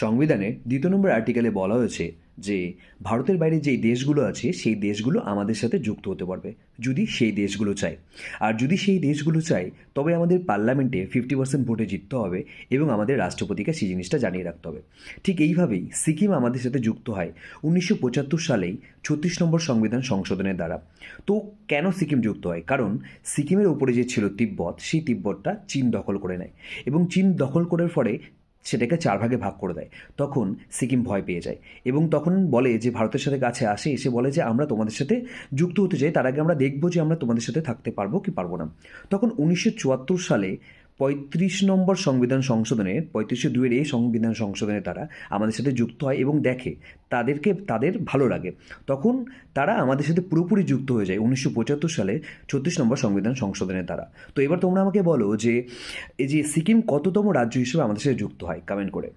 সংবিধানের 2 নম্বর আর্টিকেলে বলা হয়েছে যে ভারতের বাইরে যেই দেশগুলো আছে সেই দেশগুলো আমাদের সাথে যুক্ত হতে পারবে যদি সেই দেশগুলো চায়। আর যদি সেই দেশগুলো চায় তবে আমাদের পার্লামেন্টে 50% ভোটে জিততে হবে এবং আমাদের রাষ্ট্রপতিকে সেই জিনিসটা জানিয়ে রাখতে হবে। ঠিক এইভাবেই সিকিম আমাদের সাথে যুক্ত হয় 1975 সালেই 36 নম্বর সংবিধান সংশোধনের দ্বারা। তো কেন সিকিম যুক্ত হয়? কারণ সিকিমের উপরে যে ছিল তিব্বত, সেই তিব্বতটা চীন দখল করে নেয় এবং চীন দখল করার ফলে সেটাকে 4 ভাগে ভাগ করে দেয়। তখন সিকিম ভয় পেয়ে যায় এবং তখন বলে যে ভারতের সাথে কাছে আসে, এসে বলে যে আমরা তোমাদের সাথে যুক্ত হতে চাই, তার আগে আমরা দেখব যে আমরা তোমাদের সাথে থাকতে পারবো কি পারবো না। তখন 1974 সালে 35 নম্বর সংবিধান সংশোধনের 35(2) এই সংবিধান সংশোধনের দ্বারা আমাদের সাথে যুক্ত হয় এবং দেখে তাদের ভালো লাগে। তখন তারা আমাদের সাথে পুরোপুরি যুক্ত হয়ে যায় 1975 সালে 36 নম্বর সংবিধান সংশোধনের দ্বারা। তো এবার তোমরা আমাকে বলো যে এই যে সিকিম কততম রাজ্য হিসেবে আমাদের সাথে যুক্ত হয়, কমেন্ট করে।